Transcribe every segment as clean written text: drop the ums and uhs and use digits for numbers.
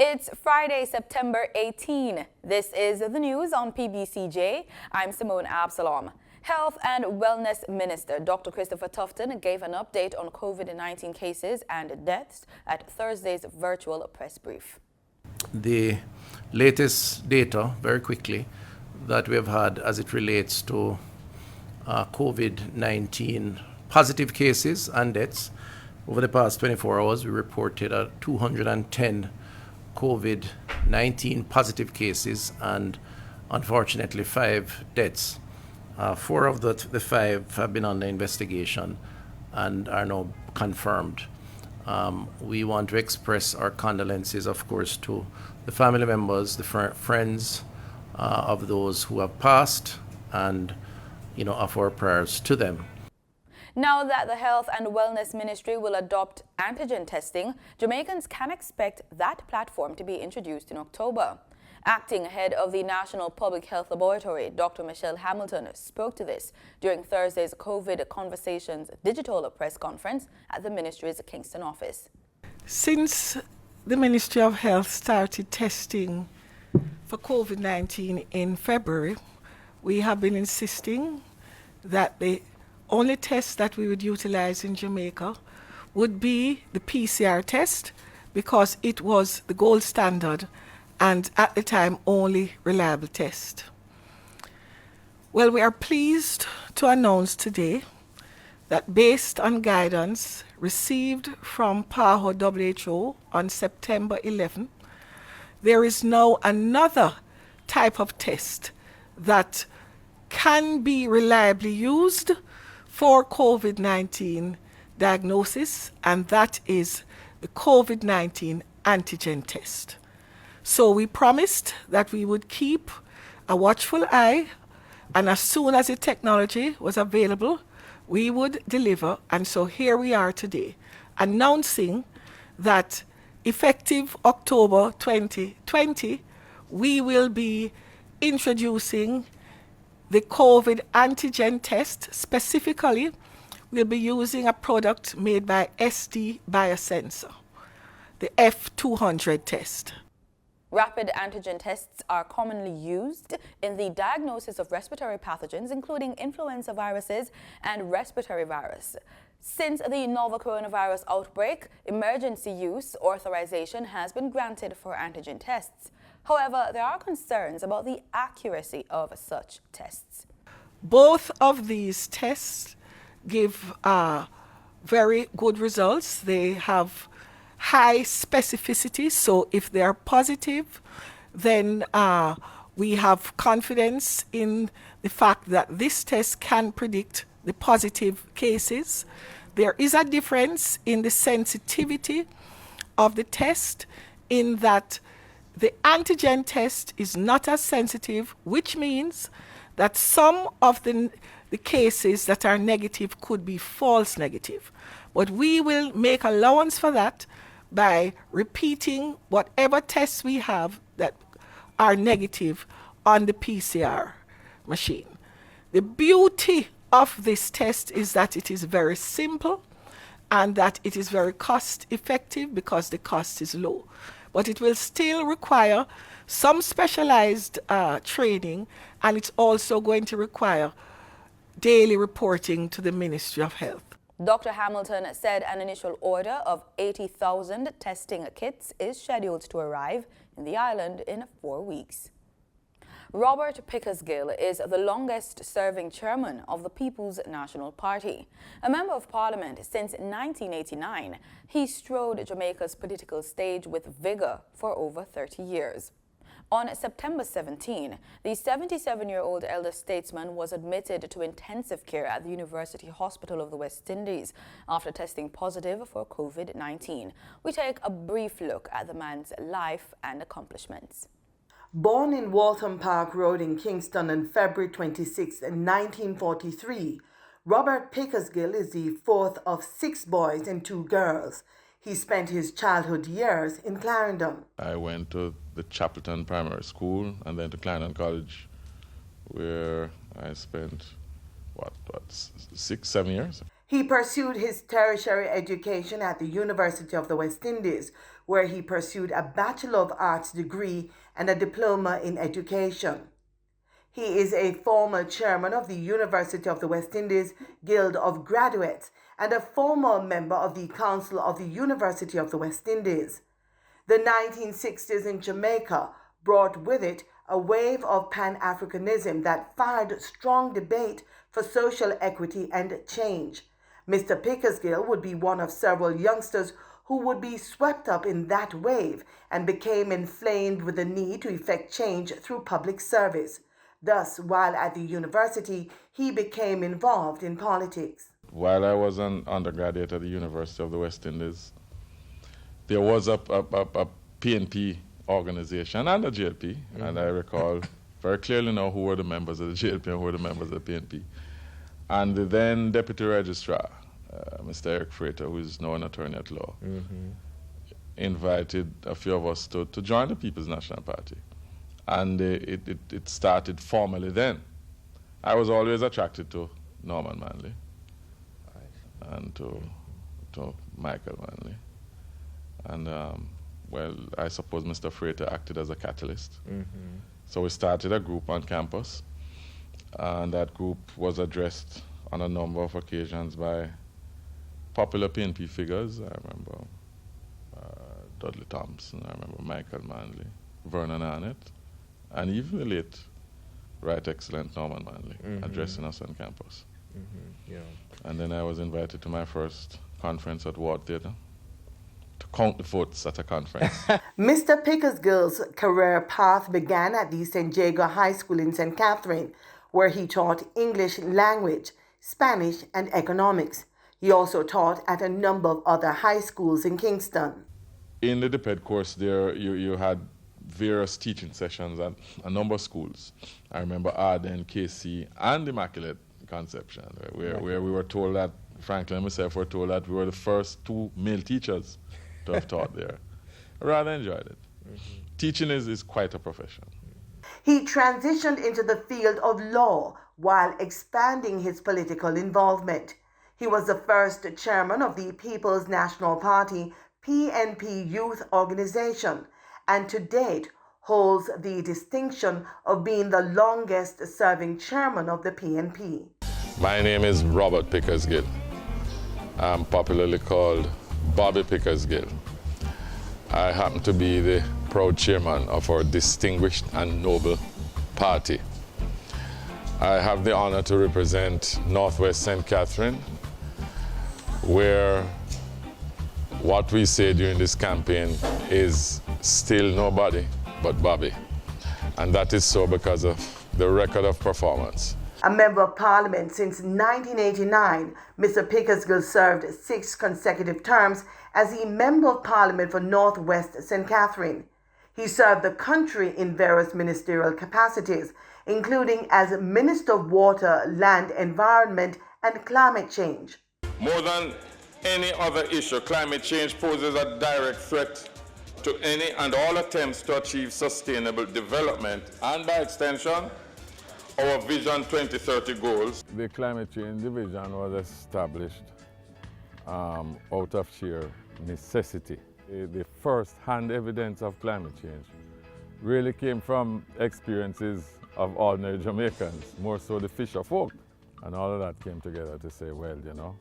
It's Friday, September 18. This is the news on PBCJ. I'm Simone Absalom. Health and Wellness Minister Dr. Christopher Tufton gave an update on COVID-19 cases and deaths at Thursday's virtual press brief. The latest data, very quickly, that we have had as it relates to COVID-19 positive cases and deaths. Over the past 24 hours, we reported 210 COVID-19 positive cases and unfortunately 5 deaths. 4 of the 5 have been under investigation and are now confirmed. We want to express our condolences, of course, to the family members, the friends of those who have passed, and offer our prayers to them. Now that the Health and Wellness Ministry will adopt antigen testing, Jamaicans can expect that platform to be introduced in October. Acting head of the National Public Health Laboratory, Dr. Michelle Hamilton, spoke to this during Thursday's COVID Conversations digital press conference at the ministry's Kingston office. Since the Ministry of Health started testing for COVID-19 in February, we have been insisting that the only test that we would utilize in Jamaica would be the PCR test, because it was the gold standard and at the time only reliable test. Well, we are pleased to announce today that based on guidance received from PAHO WHO on September 11, there is now another type of test that can be reliably used for COVID-19 diagnosis, and that is the COVID-19 antigen test. So we promised that we would keep a watchful eye, and as soon as the technology was available, we would deliver. And so here we are today, announcing that effective October 2020, we will be introducing the COVID antigen test. Specifically, we'll be using a product made by SD Biosensor, the F200 test. Rapid antigen tests are commonly used in the diagnosis of respiratory pathogens, including influenza viruses and respiratory virus. Since the novel coronavirus outbreak, emergency use authorization has been granted for antigen tests. However, there are concerns about the accuracy of such tests. Both of these tests give very good results. They have high specificity, so if they are positive, then we have confidence in the fact that this test can predict the positive cases. There is a difference in the sensitivity of the test, in that the antigen test is not as sensitive, which means that some of the cases that are negative could be false negative. But we will make allowance for that by repeating whatever tests we have that are negative on the PCR machine. The beauty of this test is that it is very simple and that it is very cost effective because the cost is low. But it will still require some specialized training, and it's also going to require daily reporting to the Ministry of Health. Dr. Hamilton said an initial order of 80,000 testing kits is scheduled to arrive in the island in 4 weeks. Robert Pickersgill is the longest-serving chairman of the People's National Party. A member of Parliament since 1989, he strode Jamaica's political stage with vigor for over 30 years. On September 17, the 77-year-old elder statesman was admitted to intensive care at the University Hospital of the West Indies after testing positive for COVID-19. We take a brief look at the man's life and accomplishments. Born in Waltham Park Road in Kingston on February 26, 1943, Robert Pickersgill is the fourth of 6 boys and 2 girls. He spent his childhood years in Clarendon. I went to the Chapelton Primary School and then to Clarendon College, where I spent, 6-7 years. He pursued his tertiary education at the University of the West Indies, where he pursued a Bachelor of Arts degree and a diploma in education. He is a former chairman of the University of the West Indies Guild of Graduates and a former member of the Council of the University of the West Indies. The 1960s in Jamaica brought with it a wave of Pan-Africanism that fired strong debate for social equity and change. Mr. Pickersgill would be one of several youngsters who would be swept up in that wave and became inflamed with the need to effect change through public service. Thus, while at the university, he became involved in politics. While I was an undergraduate at the University of the West Indies, there was a PNP organization and a JLP, and I recall very clearly now who were the members of the JLP and who were the members of the PNP. And the then Deputy Registrar, Mr. Eric Frater, who is now an attorney at law, invited a few of us to join the People's National Party. And it started formally then. I was always attracted to Norman Manley and to Michael Manley. And well, I suppose Mr. Frater acted as a catalyst. So we started a group on campus, and that group was addressed on a number of occasions by popular PNP figures. I remember Dudley Thompson, I remember Michael Manley, Vernon Arnett, and even the late Right Excellent Norman Manley addressing us on campus. Yeah. And then I was invited to my first conference at Ward Theatre to count the votes at a conference. Mr. Pickersgill's career path began at the St. Jago High School in St. Catherine, where he taught English language, Spanish, and economics. He also taught at a number of other high schools in Kingston. In the DPED course there, you had various teaching sessions at a number of schools. I remember Arden, KC, and Immaculate Conception, where we were told that, Franklin and myself were told that we were the first 2 male teachers to have taught there. I rather enjoyed it. Teaching is quite a profession. He transitioned into the field of law while expanding his political involvement. He was the first chairman of the People's National Party PNP Youth Organization, and to date holds the distinction of being the longest-serving chairman of the PNP. My name is Robert Pickersgill. I'm popularly called Bobby Pickersgill. I happen to be the proud chairman of our distinguished and noble party. I have the honor to represent Northwest St. Catherine, where what we say during this campaign is still nobody but Bobby. And that is so because of the record of performance. A member of Parliament since 1989, Mr. Pickersgill served 6 consecutive terms as the Member of Parliament for Northwest St. Catherine. He served the country in various ministerial capacities, including as Minister of Water, Land, Environment, and Climate Change. More than any other issue, climate change poses a direct threat to any and all attempts to achieve sustainable development and, by extension, our Vision 2030 goals. The Climate Change Division was established out of sheer necessity. The first-hand evidence of climate change really came from experiences of ordinary Jamaicans, more so the fisher folk. And all of that came together to say, well, you know,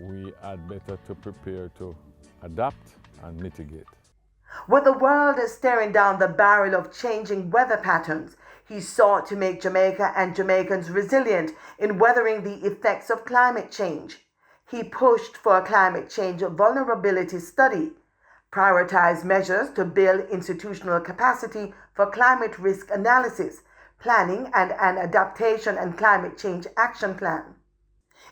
we had better to prepare to adapt and mitigate. With the world staring down the barrel of changing weather patterns, he sought to make Jamaica and Jamaicans resilient in weathering the effects of climate change. He pushed for a climate change vulnerability study, prioritized measures to build institutional capacity for climate risk analysis, planning, and an adaptation and climate change action plan.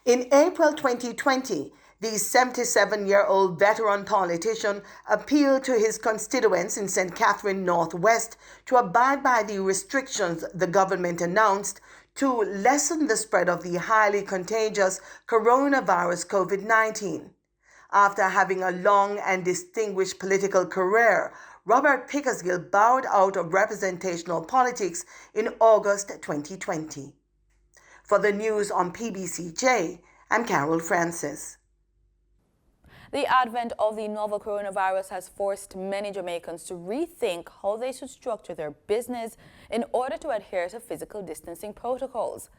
In April 2020, the 77-year-old veteran politician appealed to his constituents in St. Catherine Northwest to abide by the restrictions the government announced to lessen the spread of the highly contagious coronavirus COVID-19. After having a long and distinguished political career, Robert Pickersgill bowed out of representational politics in August 2020. For the news on PBCJ, I'm Carol Francis. The advent of the novel coronavirus has forced many Jamaicans to rethink how they should structure their business in order to adhere to physical distancing protocols.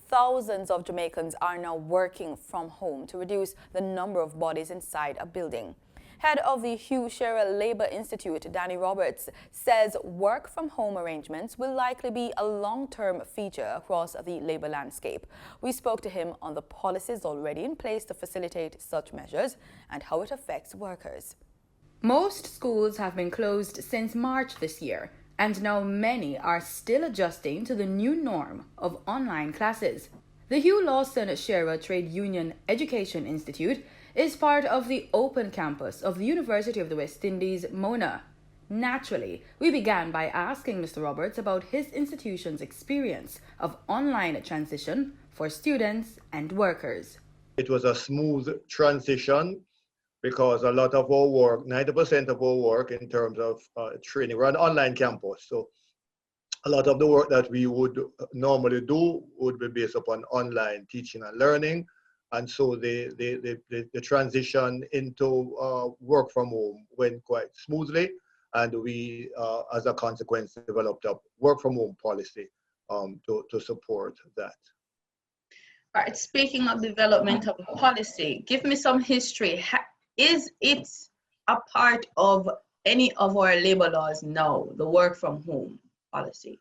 Thousands of Jamaicans are now working from home to reduce the number of bodies inside a building. Head of the Pbcj Labour Institute, Danny Roberts, says work-from-home arrangements will likely be a long-term feature across the labour landscape. We spoke to him on the policies already in place to facilitate such measures and how it affects workers. Most schools have been closed since March this year, and now many are still adjusting to the new norm of online classes. The Hugh Lawson-Herah Trade Union Education Institute is part of the open campus of the University of the West Indies, Mona. Naturally, we began by asking Mr. Roberts about his institution's experience of online transition for students and workers. It was a smooth transition because a lot of our work, 90% of our work in terms of training, we're an online campus. So a lot of the work that we would normally do would be based upon online teaching and learning. And so the transition into work from home went quite smoothly. And we, as a consequence, developed a work from home policy to support that. All right, speaking of development of a policy, give me some history. Is it a part of any of our labor laws now, the work from home policy?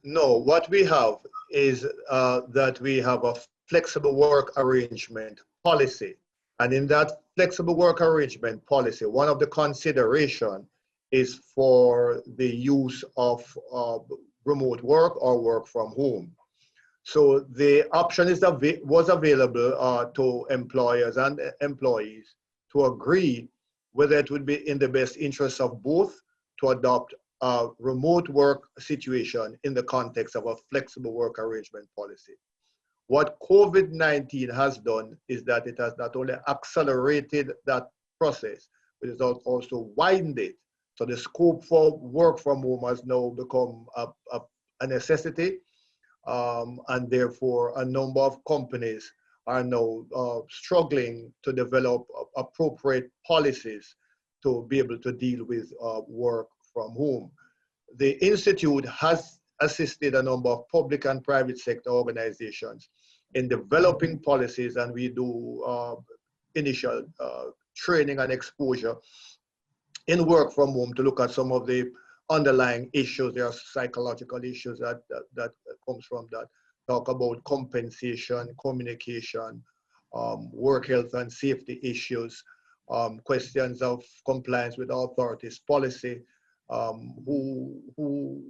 No, what we have is that we have a flexible work arrangement policy. And in that flexible work arrangement policy, one of the consideration is for the use of remote work or work from home. So the option was available to employers and employees to agree whether it would be in the best interest of both to adopt a remote work situation in the context of a flexible work arrangement policy. What COVID-19 has done is that it has not only accelerated that process, but it has also widened it. So the scope for work from home has now become a necessity, and therefore a number of companies are now struggling to develop appropriate policies to be able to deal with work from home. The Institute has assisted a number of public and private sector organizations in developing policies, and we do initial training and exposure in work from home to look at some of the underlying issues. There are psychological issues that comes from that. Talk about compensation, communication, work health and safety issues, questions of compliance with authorities policy, who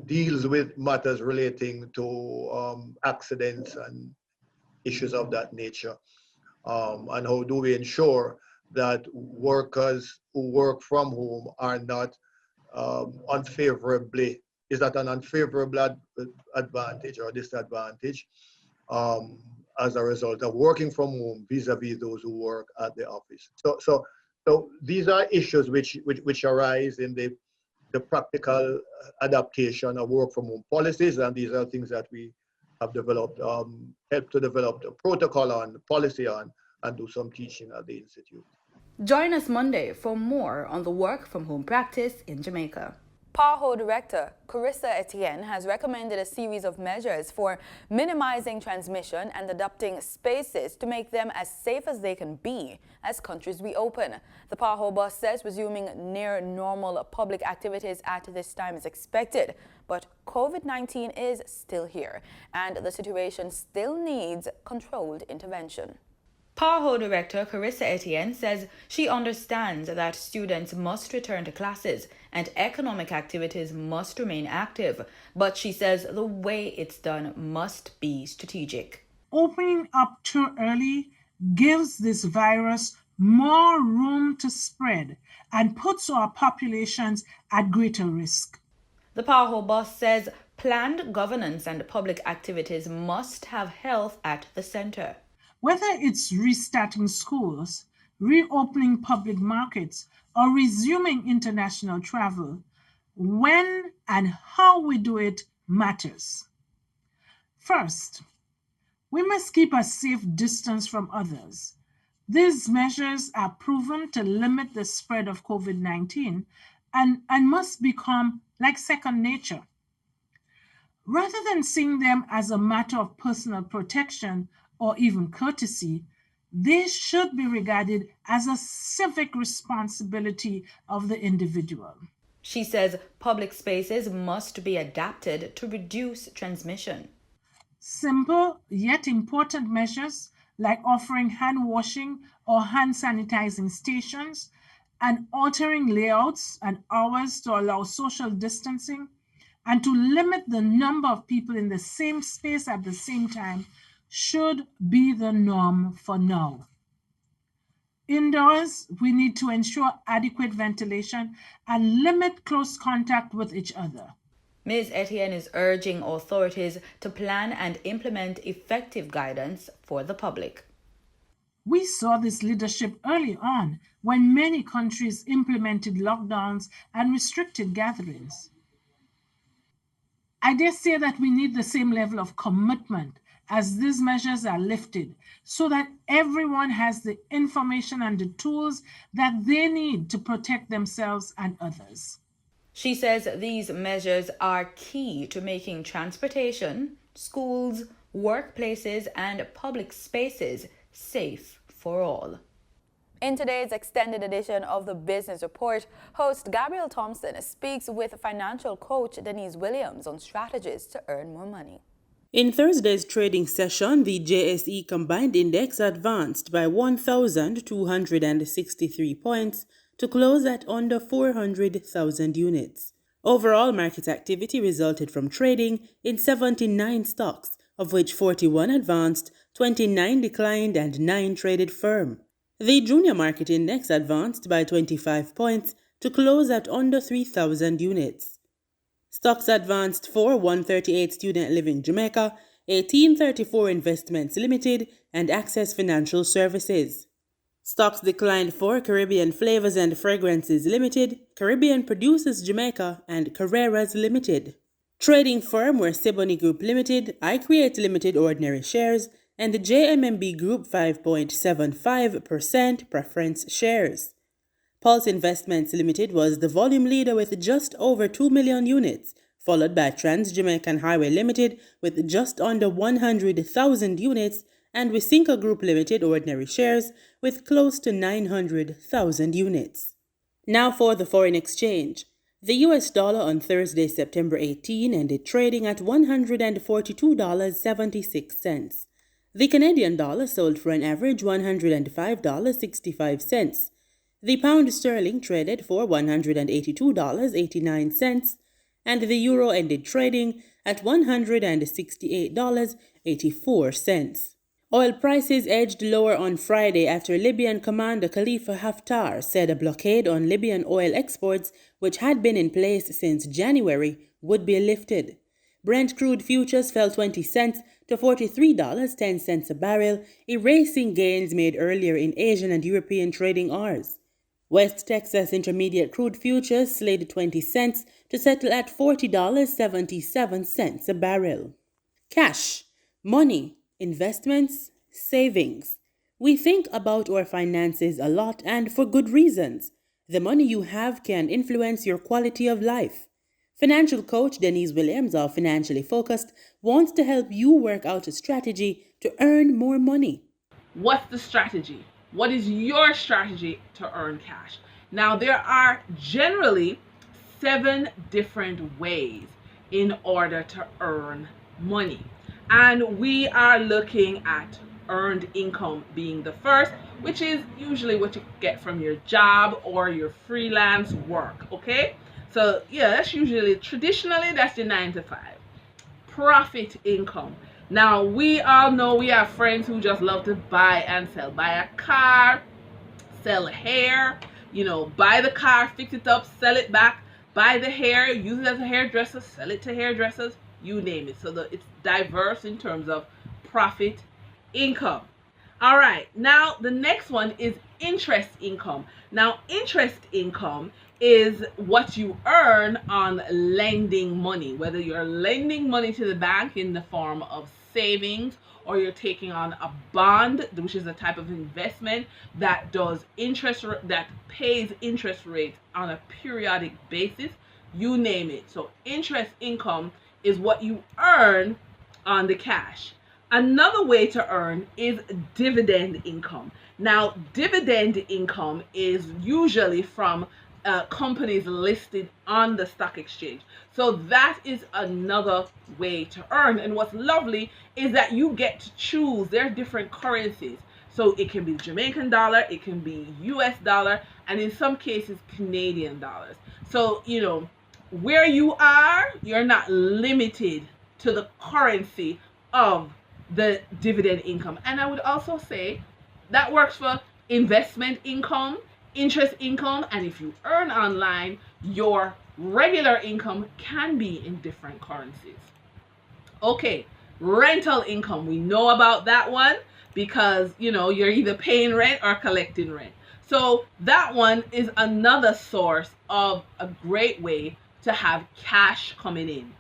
deals with matters relating to accidents and issues of that nature, and how do we ensure that workers who work from home are not unfavorably, is that an unfavorable advantage or disadvantage as a result of working from home vis-a-vis those who work at the office. So these are issues which arise in the practical adaptation of work from home policies, and these are things that we have developed, helped to develop the protocol on, the policy on, and do some teaching at the Institute. Join us Monday for more on the work from home practice in Jamaica. PAHO Director Carissa Etienne has recommended a series of measures for minimizing transmission and adapting spaces to make them as safe as they can be as countries reopen. The PAHO boss says resuming near normal public activities at this time is expected, but COVID-19 is still here and the situation still needs controlled intervention. PAHO Director Carissa Etienne says she understands that students must return to classes and economic activities must remain active, but she says the way it's done must be strategic. Opening up too early gives this virus more room to spread and puts our populations at greater risk. The PAHO boss says planned governance and public activities must have health at the center. Whether it's restarting schools, reopening public markets, or resuming international travel, when and how we do it matters. First, we must keep a safe distance from others. These measures are proven to limit the spread of COVID-19 and must become like second nature. Rather than seeing them as a matter of personal protection or even courtesy, they should be regarded as a civic responsibility of the individual. She says public spaces must be adapted to reduce transmission. Simple yet important measures like offering hand washing or hand sanitizing stations and altering layouts and hours to allow social distancing and to limit the number of people in the same space at the same time should be the norm for now. Indoors, we need to ensure adequate ventilation and limit close contact with each other. Ms. Etienne is urging authorities to plan and implement effective guidance for the public. We saw this leadership early on when many countries implemented lockdowns and restricted gatherings. I dare say that we need the same level of commitment as these measures are lifted so that everyone has the information and the tools that they need to protect themselves and others. She says these measures are key to making transportation, schools, workplaces, and public spaces safe for all. In today's extended edition of the Business Report, host Gabrielle Thompson speaks with financial coach Denise Williams on strategies to earn more money. In Thursday's trading session, the JSE Combined Index advanced by 1,263 points to close at under 400,000 units. Overall market activity resulted from trading in 79 stocks, of which 41 advanced, 29 declined, and 9 traded firm. The Junior Market Index advanced by 25 points to close at under 3,000 units. Stocks advanced for 138 Student Living Jamaica, 1834 Investments Limited, and Access Financial Services. Stocks declined for Caribbean Flavors and Fragrances Limited, Caribbean Producers Jamaica, and Carreras Limited. Trading firm were Sebony Group Limited, iCreate Limited Ordinary Shares, and the JMMB Group 5.75% preference shares. Pulse Investments Limited was the volume leader with just over 2 million units, followed by Trans-Jamaican Highway Limited with just under 100,000 units, and Wisinka Group Limited Ordinary Shares with close to 900,000 units. Now for the foreign exchange. The US dollar on Thursday, September 18, ended trading at $142.76. The Canadian dollar sold for an average $105.65. The pound sterling traded for $182.89, and the euro ended trading at $168.84. Oil prices edged lower on Friday after Libyan commander Khalifa Haftar said a blockade on Libyan oil exports, which had been in place since January, would be lifted. Brent crude futures fell 20 cents to $43.10 a barrel, erasing gains made earlier in Asian and European trading hours. West Texas Intermediate crude futures slid 20 cents to settle at $40.77 a barrel. Cash, money, investments, savings. We think about our finances a lot, and for good reasons. The money you have can influence your quality of life. Financial coach Denise Williams of Financially Focused wants to help you work out a strategy to earn more money. What's the strategy? What is your strategy to earn cash? Now, there are generally 7 different ways in order to earn money. And we are looking at earned income being the first, which is usually what you get from your job or your freelance work, okay? So yeah, that's usually, traditionally, that's the 9 to 5. Profit income. Now, we all know we have friends who just love to buy and sell. Buy a car, sell hair, buy the car, fix it up, sell it back, buy the hair, use it as a hairdresser, sell it to hairdressers, you name it. So it's diverse in terms of profit income. All right, now the next one is interest income. Now, interest income is what you earn on lending money, whether you're lending money to the bank in the form of savings, or you're taking on a bond, which is a type of investment that does that pays interest rates on a periodic basis, you name it. So interest income is what you earn on the cash. Another way to earn is dividend income. Now, dividend income is usually from companies listed on the stock exchange. So that is another way to earn. And what's lovely is that you get to choose. There are different currencies. So it can be Jamaican dollar, it can be US dollar, and in some cases, Canadian dollars. So, you know, where you are, you're not limited to the currency of the dividend income. And I would also say that works for investment income, interest income, and if you earn online, your regular income can be in different currencies. Okay, rental income. We know about that one because, you know, you're either paying rent or collecting rent. So that one is another source of a great way to have cash coming in.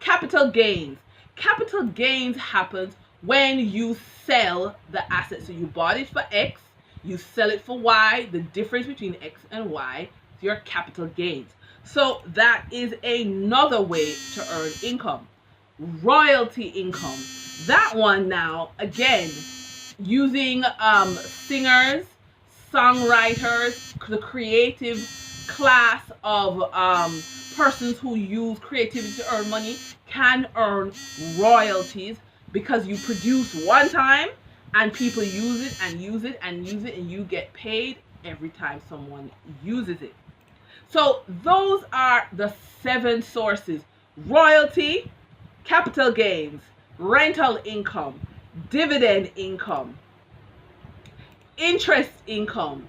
Capital gains. Capital gains happens when you sell the asset. So you bought it for X, you sell it for Y. The difference between X and Y is your capital gains. So that is another way to earn income. Royalty income. That one now, again, using singers, songwriters, the creative class of persons who use creativity to earn money can earn royalties because you produce one time and people use it and use it and use it and you get paid every time someone uses it. So those are the 7 sources: royalty, capital gains, rental income, dividend income, interest income,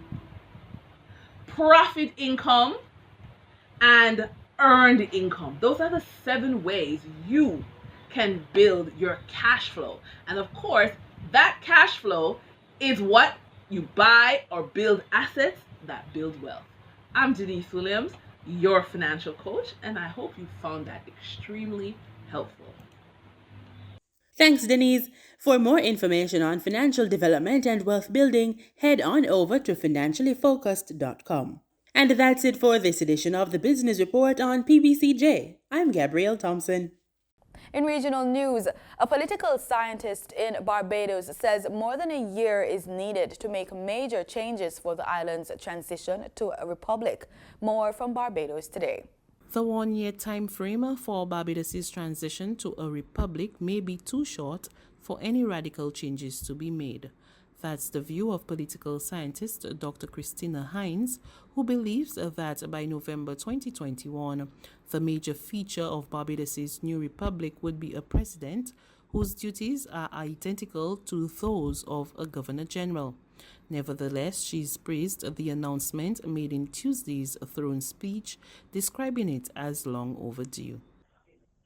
profit income, and earned income. Those are the 7 ways you can build your cash flow. And of course, that cash flow is what you buy or build assets that build wealth. I'm Denise Williams, your financial coach, and I hope you found that extremely helpful. Thanks, Denise. For more information on financial development and wealth building, head on over to financiallyfocused.com. And that's it for this edition of the Business Report on PBCJ. I'm Gabrielle Thompson. In regional news, a political scientist in Barbados says more than a year is needed to make major changes for the island's transition to a republic. More from Barbados today. The one-year time frame for Barbados' transition to a republic may be too short for any radical changes to be made. That's the view of political scientist Dr. Christina Hines, who believes that by November 2021, the major feature of Barbados' new republic would be a president whose duties are identical to those of a governor-general. Nevertheless, she's praised the announcement made in Tuesday's throne speech, describing it as long overdue.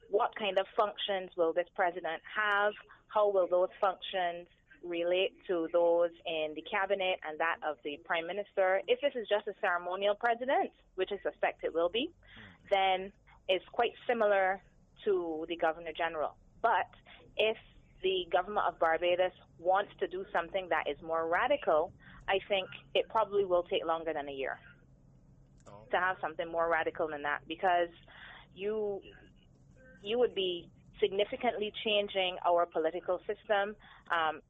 What kind of functions will this president have? How will those functions relate to those in the cabinet and that of the prime minister? If this is just a ceremonial president, which I suspect it will be, then it's quite similar to the governor general. But if the government of Barbados wants to do something that is more radical, I think it probably will take longer than a year to have something more radical than that, because you would be significantly changing our political system.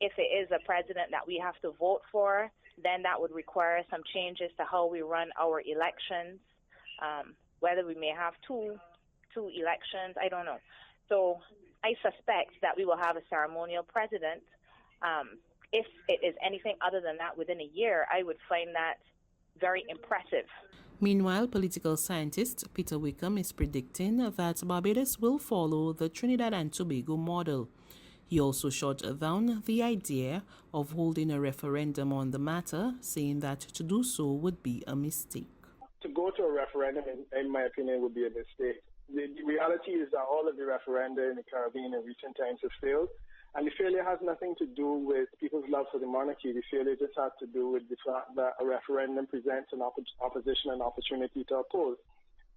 If it is a president that we have to vote for, then that would require some changes to how we run our elections, whether we may have two elections, I don't know. So I suspect that we will have a ceremonial president. If it is anything other than that within a year, I would find that very impressive. Meanwhile, political scientist Peter Wickham is predicting that Barbados will follow the Trinidad and Tobago model. He also shot down the idea of holding a referendum on the matter, saying that to do so would be a mistake. To go to a referendum, in my opinion, would be a mistake. The reality is that all of the referenda in the Caribbean in recent times have failed. And the failure has nothing to do with people's love for the monarchy. The failure just has to do with the fact that a referendum presents an opposition an opportunity to oppose.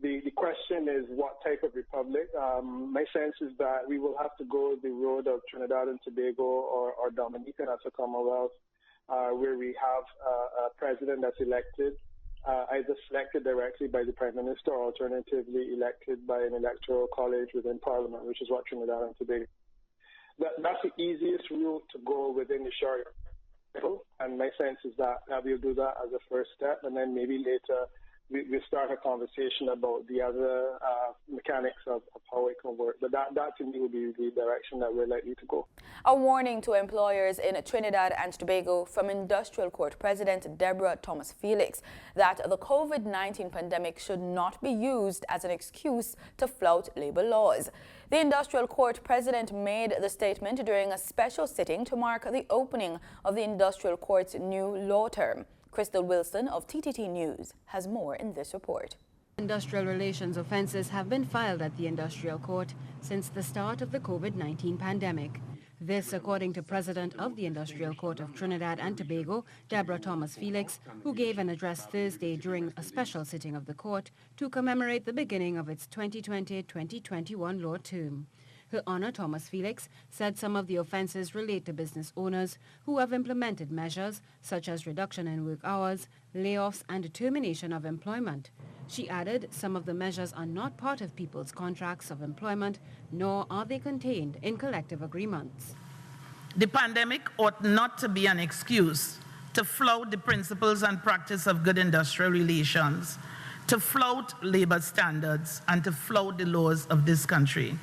The question is what type of republic. My sense is that we will have to go the road of Trinidad and Tobago or Dominica as a Commonwealth, where we have a president that's elected, either selected directly by the Prime Minister or alternatively elected by an electoral college within Parliament, which is what Trinidad and Tobago. That's the easiest route to go within the short term, and my sense is that we'll do that as a first step, and then maybe later we start a conversation about the other mechanics of how it can work. But that to me will be the direction that we're likely to go. A warning to employers in Trinidad and Tobago from Industrial Court President Deborah Thomas-Felix that the COVID-19 pandemic should not be used as an excuse to flout labor laws. The Industrial Court President made the statement during a special sitting to mark the opening of the Industrial Court's new law term. Crystal Wilson of TTT News has more in this report. Industrial relations offences have been filed at the Industrial Court since the start of the COVID-19 pandemic. This, according to President of the Industrial Court of Trinidad and Tobago, Deborah Thomas-Felix, who gave an address Thursday during a special sitting of the court to commemorate the beginning of its 2020-2021 law term. Her Honour Thomas-Felix said some of the offences relate to business owners who have implemented measures such as reduction in work hours, layoffs and termination of employment. She added some of the measures are not part of people's contracts of employment, nor are they contained in collective agreements. The pandemic ought not to be an excuse to flout the principles and practice of good industrial relations, to flout labour standards and to flout the laws of this country.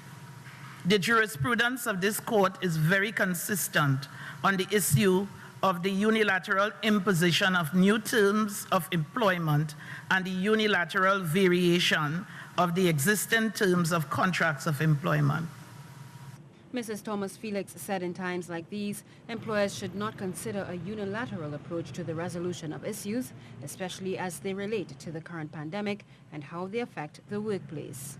The jurisprudence of this court is very consistent on the issue of the unilateral imposition of new terms of employment and the unilateral variation of the existing terms of contracts of employment. Mrs. Thomas-Felix said in times like these, employers should not consider a unilateral approach to the resolution of issues, especially as they relate to the current pandemic and how they affect the workplace.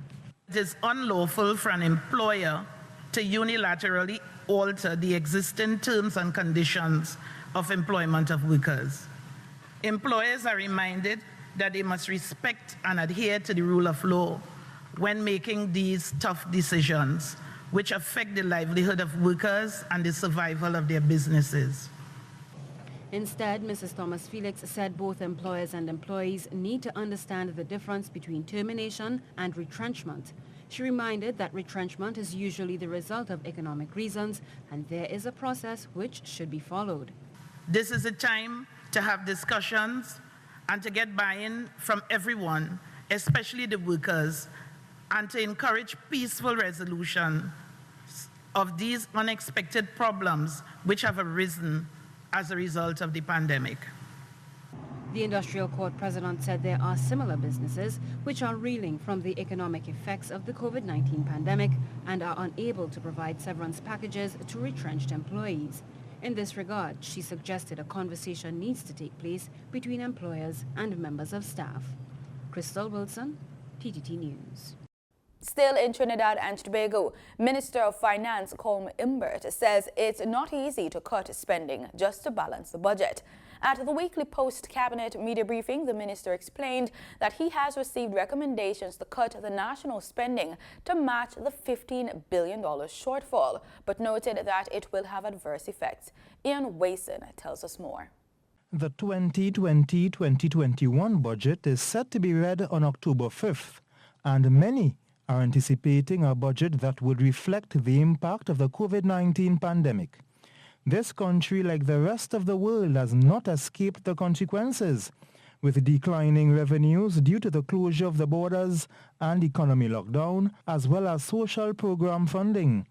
It is unlawful for an employer to unilaterally alter the existing terms and conditions of employment of workers. Employers are reminded that they must respect and adhere to the rule of law when making these tough decisions, which affect the livelihood of workers and the survival of their businesses. Instead, Mrs. Thomas-Felix said both employers and employees need to understand the difference between termination and retrenchment. She reminded that retrenchment is usually the result of economic reasons, and there is a process which should be followed. This is a time to have discussions and to get buy-in from everyone, especially the workers, and to encourage peaceful resolution of these unexpected problems which have arisen as a result of the pandemic. The Industrial Court President said there are similar businesses which are reeling from the economic effects of the COVID-19 pandemic and are unable to provide severance packages to retrenched employees. In this regard, she suggested a conversation needs to take place between employers and members of staff. Crystal Wilson, TTT News. Still in Trinidad and Tobago, Minister of Finance Colm Imbert says it's not easy to cut spending just to balance the budget. At the weekly post-cabinet media briefing, the minister explained that he has received recommendations to cut the national spending to match the $15 billion shortfall, but noted that it will have adverse effects. Ian Wason tells us more. The 2020-2021 budget is set to be read on October 5th, and many are anticipating a budget that would reflect the impact of the COVID-19 pandemic. This country, like the rest of the world, has not escaped the consequences, with declining revenues due to the closure of the borders and economy lockdown, as well as social program funding.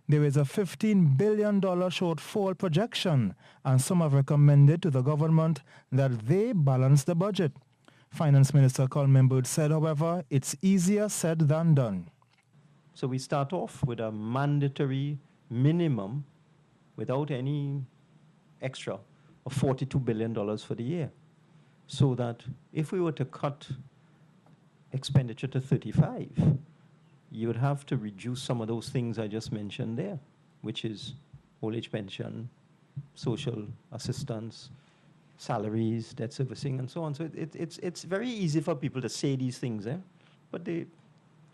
There is a $15 billion shortfall projection, and some have recommended to the government that they balance the budget. Finance Minister Colm Imbert said, however, it's easier said than done. So we start off with a mandatory minimum without any extra of $42 billion for the year. So that if we were to cut expenditure to 35, you would have to reduce some of those things I just mentioned there, which is old age pension, social assistance, salaries, debt servicing, and so on. So it's very easy for people to say these things, but they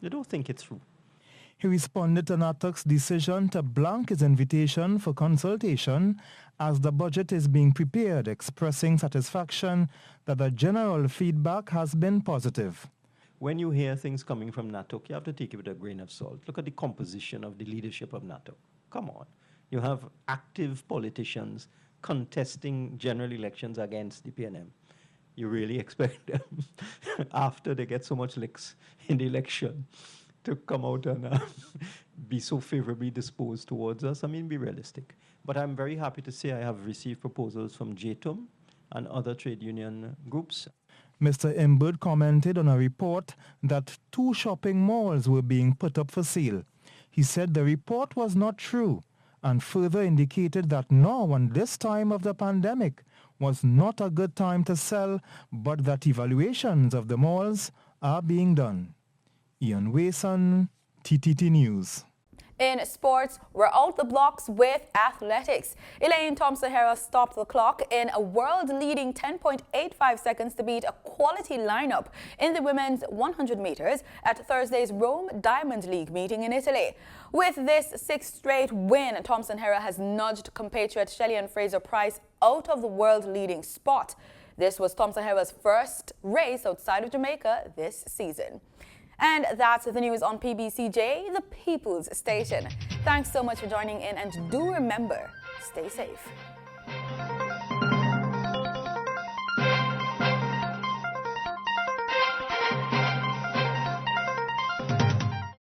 don't think it through. He responded to NATOC's decision to blank his invitation for consultation as the budget is being prepared, expressing satisfaction that the general feedback has been positive. When you hear things coming from NATOC, you have to take it with a grain of salt. Look at the composition of the leadership of NATOC. Come on. You have active politicians contesting general elections against the PNM. You really expect them, after they get so much licks in the election, to come out and be so favorably disposed towards us? I mean, be realistic. But I'm very happy to say I have received proposals from JTUM and other trade union groups. Mr. Imbud commented on a report that 2 shopping malls were being put up for sale. He said the report was not true and further indicated that now, on this time of the pandemic, was not a good time to sell, but that evaluations of the malls are being done. Ian Wason, TTT News. In sports, we're out the blocks with athletics. Elaine Thompson-Herah stopped the clock in a world-leading 10.85 seconds to beat a quality lineup in the women's 100 meters at Thursday's Rome Diamond League meeting in Italy. With this 6th straight win, Thompson-Herah has nudged compatriot Shelly-Ann Fraser-Pryce out of the world-leading spot. This was Thompson-Herah's first race outside of Jamaica this season. And that's the news on PBCJ, the People's Station. Thanks so much for joining in, and do remember, stay safe.